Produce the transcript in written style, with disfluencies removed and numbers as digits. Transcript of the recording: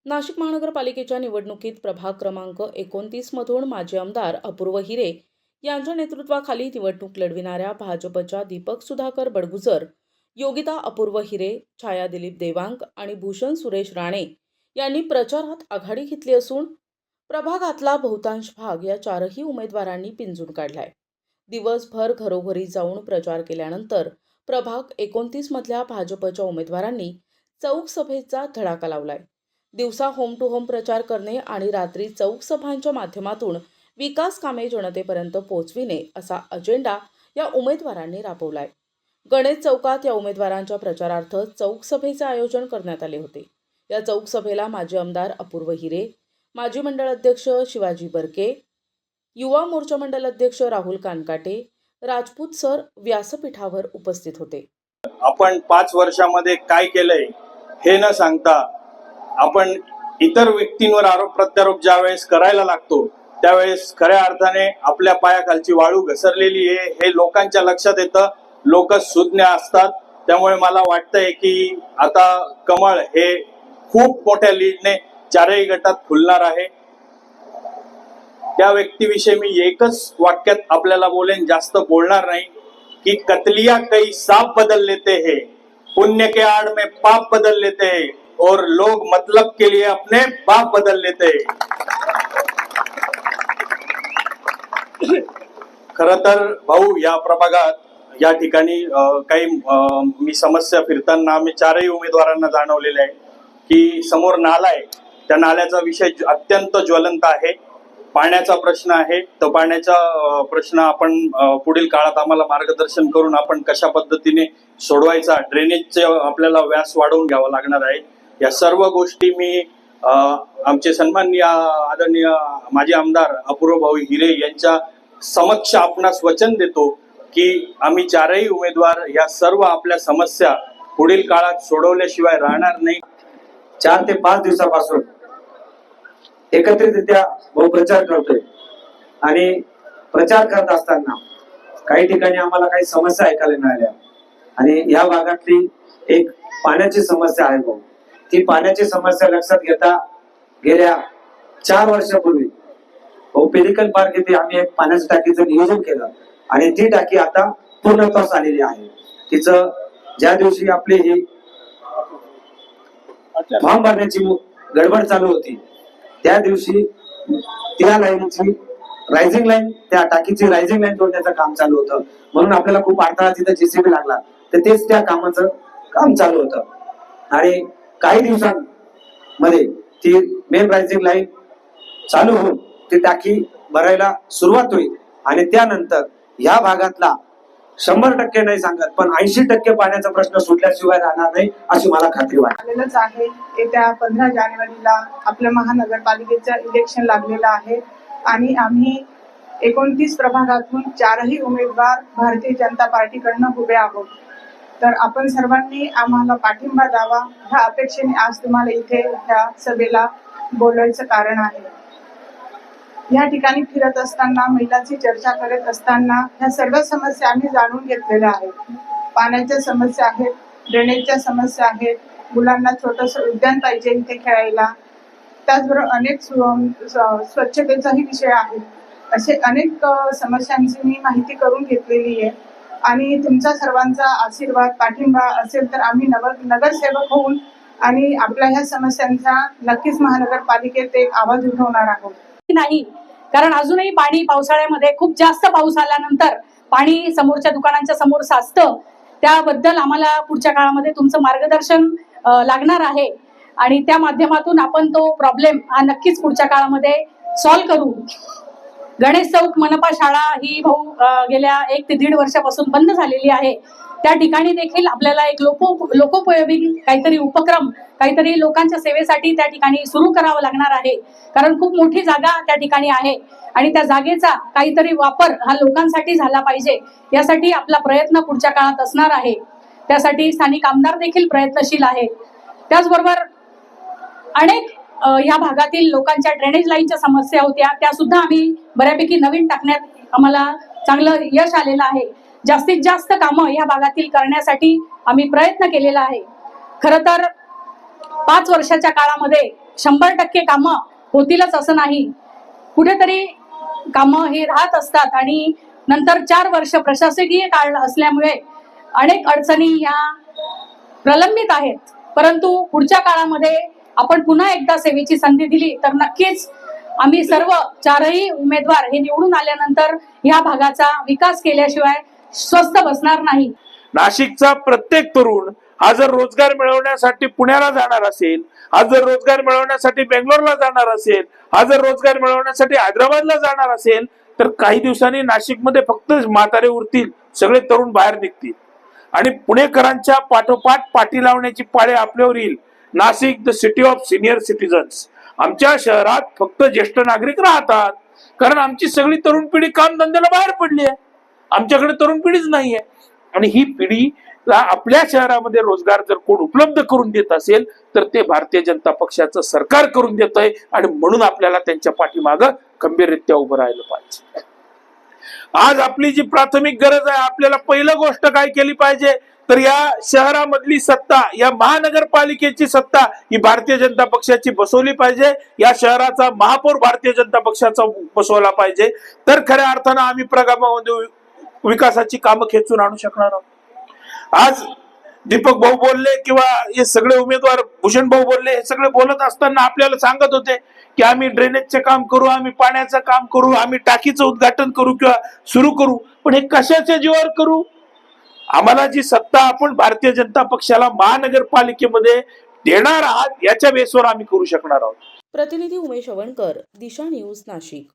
नाशिक महानगरपालिकेच्या निवडणुकीत प्रभाग क्रमांक 29 मधून माजी आमदार अपूर्व हिरे यांच्या नेतृत्वाखाली निवडणूक लढविणाऱ्या भाजपच्या दीपक सुधाकर बडगुजर, योगिता अपूर्व हिरे, छाया दिलीप देवांग आणि भूषण सुरेश राणे यांनी प्रचारात आघाडी घेतली असून प्रभागातला बहुतांश भाग या चारही उमेदवारांनी पिंजून काढलाय। दिवसभर घरोघरी जाऊन प्रचार केल्यानंतर प्रभाग 29 मधल्या भाजपच्या उमेदवारांनी चौक सभेचा धडाका लावलाय। दिवसा होम टू होम प्रचार करणे आणि रात्री चौक सभांच्या माध्यमातून विकास कामे जनतेपर्यंत पोहोचविणे असा अजेंडा या उमेदवारांनी राबवलाय। गणेश चौकात या उमेदवारांच्या प्रचारार्थ चौक सभेचे आयोजन करण्यात आले होते। या चौक सभेला माजी आमदार अपूर्व हिरे, माजी मंडळ अध्यक्ष शिवाजी बर्के, युवा मोर्चा मंडळ अध्यक्ष राहुल कानकाटे, राजपूत सर व्यासपीठावर उपस्थित होते। आपण 5 वर्षामध्ये काय केलंय हे न सांगता आपण इतर व्यक्तींवर आरोप प्रत्यारोप ज्यावेळेस करायला लागतो त्यावेळेस खऱ्या अर्थाने आपल्या पायाखालची वाळू घसरलेली आहे हे लोकांच्या लक्षात येतं। लोक सुज्ञ असतात, त्यामुळे मला वाटतंय की आता कमळ हे खूप मोठ्या लीडने चारही गटात फुलणार आहे। त्या व्यक्तीविषयी मी एकच वाक्यात आपल्याला बोलेन, जास्त बोलणार नाही, कि कतलिया कई सांप बदल लेते हैं, पुण्य के आड़ में पाप बदल लेते हैं और लोग मतलब के लिए अपने बाप बदल लेते हैं। खरं तर भाऊ या प्रभागात या ठिकाणी काही मी समस्या फिरताना आम्ही चारही उमेदवारांना जाणवलेले आहे की समोर नाला आहे, त्या नाल्याचा विषय अत्यंत ज्वलंत आहे। पाण्याचा प्रश्न आहे, तर पाण्याचा प्रश्न आपण पुढील काळात आम्हाला मार्गदर्शन करून आपण कशा पद्धतीने सोडवायचा, ड्रेनेजचे आपल्याला व्यास वाढवून घ्यावा लागणार आहे। या सर्व गोष्टी मी आमचे सन्माननीय आदरणीय माजी आमदार अपूर्व भाऊ हिरे यांच्या समक्ष आपणास वचन देतो की आम्ही चारही उमेदवार या सर्व आपल्या समस्या पुढील काळात सोडवल्याशिवाय राहणार नाही। 4 ते 5 दिवसापासून एकत्रितरित्या प्रचार करतोय आणि प्रचार करत असताना काही ठिकाणी आम्हाला काही समस्या ऐकायला मिळाल्या आणि या भागातली एक पाण्याची समस्या आहे भाऊ। ती पाण्याची समस्या लक्षात घेता गेल्या 4 वर्षापूर्वी पेलिकन पार्क येथे आम्ही एक पाण्याच्या टाकीचं नियोजन केलं आणि ती टाकी आता पूर्णत्वास आलेली आहे। तिचं ज्या दिवशी आपली ही फॉर्म भरण्याची गडबड चालू होती त्या दिवशी त्या लाईनची रायझिंग लाईन, त्या टाकीची रायझिंग लाईन जोडण्याचं काम चालू होतं, म्हणून आपल्याला खूप अडथळा तिथं जेसीबी लागला, तर तेच त्या कामाचं काम चालू होतं आणि काही दिवसांमध्ये ती मेन रायझिंग लाईन चालू होऊन ती टाकी भरायला सुरुवात होईल आणि त्यानंतर या भागातला 100% नाही सांगत पण 80% पाण्याचा प्रश्न सुटल्याशिवाय राहणार नाही अशी मला खात्री वाटलेलंच आहे। येत्या 15 जानेवारीला आपल्या महानगरपालिकेचं इलेक्शन लागलेलं आहे आणि आम्ही 29 प्रभागातून 4ही उमेदवार भारतीय जनता पार्टीकडनं उभे आहोत। तर आपण सर्वांनी आम्हाला पाठिंबा द्यावा ह्या अपेक्षेने आज तुम्हाला इथे ह्या सभेला बोलायचं कारण आहे। या ठिकाणी फिरत असताना, महिलांची चर्चा करत असताना ह्या सर्व समस्या आम्ही जाणून घेतलेल्या आहेत। पाण्याच्या समस्या आहेत, ड्रेनेजच्या समस्या आहेत, मुलांना छोटंसं उद्यान पाहिजे इथे खेळायला, त्याचबरोबर अनेक स्वच्छतेचाही विषय आहे। असे अनेक समस्यांची मी माहिती करून घेतलेली आहे आणि तुमचा सर्वांचा आशीर्वाद पाठिंबा असेल तर आम्ही नगरसेवक होऊन आणि आपल्या ह्या समस्यांचा नक्कीच महानगरपालिकेत एक आवाज उठवणार आहोत। नाही, कारण अजूनही पाणी पावसाळ्यामध्ये खूप जास्त पाऊस आल्यानंतर पाणी समोरच्या दुकानांच्या समोर साचतं, त्याबद्दल आम्हाला पुढच्या काळामध्ये तुमचं मार्गदर्शन लागणार आहे आणि त्या माध्यमातून आपण तो प्रॉब्लेम हा नक्कीच पुढच्या काळामध्ये सॉल्व्ह करू। गणेश चौक मनपा शाळा ही भाऊ गेल्या 1 ते 1.5 वर्षापासून बंद झालेली आहे, त्या ठिकाणी देखील आपल्याला एक लोकोपयोगी काहीतरी उपक्रम, काहीतरी लोकांच्या सेवेसाठी त्या ठिकाणी सुरू करावं लागणार आहे, कारण खूप मोठी जागा त्या ठिकाणी आहे आणि त्या जागेचा काहीतरी वापर हा लोकांसाठी झाला पाहिजे, यासाठी आपला प्रयत्न पुढच्या काळात असणार आहे। त्यासाठी स्थानिक आमदार देखील प्रयत्नशील आहेत। त्याचबरोबर अनेक या भागातील लोकांच्या ड्रेनेज लाईनच्या समस्या होत्या, त्या सुद्धा आम्ही बऱ्यापैकी नवीन टाकण्यात आम्हाला चांगलं यश आलेलं आहे। जास्तीत जास्त कामं या भागातील करण्यासाठी आम्ही प्रयत्न केलेला आहे। खरं तर 5 वर्षाच्या काळामध्ये 100% कामं होतीलच असं नाही. कुठेतरी कामं हे राहत असतात आणि नंतर 4 वर्ष प्रशासकीय काळ असल्यामुळे अनेक अडचणी या प्रलंबित आहेत. परंतु पुढच्या काळामध्ये आपण पुन्हा एकदा सेवेची संधी दिली तर नक्कीच आम्ही सर्व 4ही उमेदवार हे निवडून आल्यानंतर ह्या भागाचा विकास केल्याशिवाय स्वस्थ बसणार नाही. नाशिकचा प्रत्येक तरुण हा जर रोजगार मिळवण्यासाठी पुण्याला जाणार असेल, हा जर रोजगार मिळवण्यासाठी बेंगलोरला जाणार असेल, हा जर रोजगार मिळवण्यासाठी हैदराबादला जाणार असेल, तर काही दिवसांनी नाशिकमध्ये फक्त म्हातारे उरतील, सगळे तरुण बाहेर निघतील आणि पुणेकरांच्या पाठोपाठ पाठी लावण्याची पाळी आपल्यावर येईल. Nashik the city of senior citizens. आमच्या शहरात फक्त ज्येष्ठ नागरिक राहतात कारण आमची सगळी तरुण पिढी कामधंद्याला बाहेर पडली आहे. आमच्याकडे तरुण पिढीच नाहीये आणि ही पिढी आपल्या शहरामध्ये रोजगार जर कोण उपलब्ध करून देत असेल तर ते भारतीय जनता पक्षाचं सरकार करून देत आहे आणि म्हणून आपल्याला त्यांच्या पाठीमागं खंबीररित्या उभं राहिलं पाहिजे. आज आपली जी प्राथमिक गरज आहे, आपल्याला पहिलं गोष्ट काय केली पाहिजे तर या शहरामधली सत्ता, या महानगरपालिकेची सत्ता ही भारतीय जनता पक्षाची बसवली पाहिजे. या शहराचा महापौर भारतीय जनता पक्षाचा बसवला पाहिजे. तर खऱ्या अर्थानं आम्ही प्रगमामध्ये विकासाची कामं खेचून आणू शकणार आहोत. आज दीपक भाऊ बोलले किंवा हे सगळे उमेदवार भूषण भाऊ बोलले, हे सगळे बोलत असताना आपल्याला सांगत होते की आम्ही ड्रेनेजचे काम करू, आम्ही पाण्याचं काम करू, आम्ही टाकीचं उद्घाटन करू किंवा सुरू करू. पण हे कशाच्या जीवावर करू? आम्हाला जी सत्ता आपण भारतीय जनता पक्षाला महानगरपालिकेमध्ये देणार आहात याच्या बेसवर आम्ही करू शकणार आहोत. प्रतिनिधी उमेश अवणकर, दिशा न्यूज, नाशिक.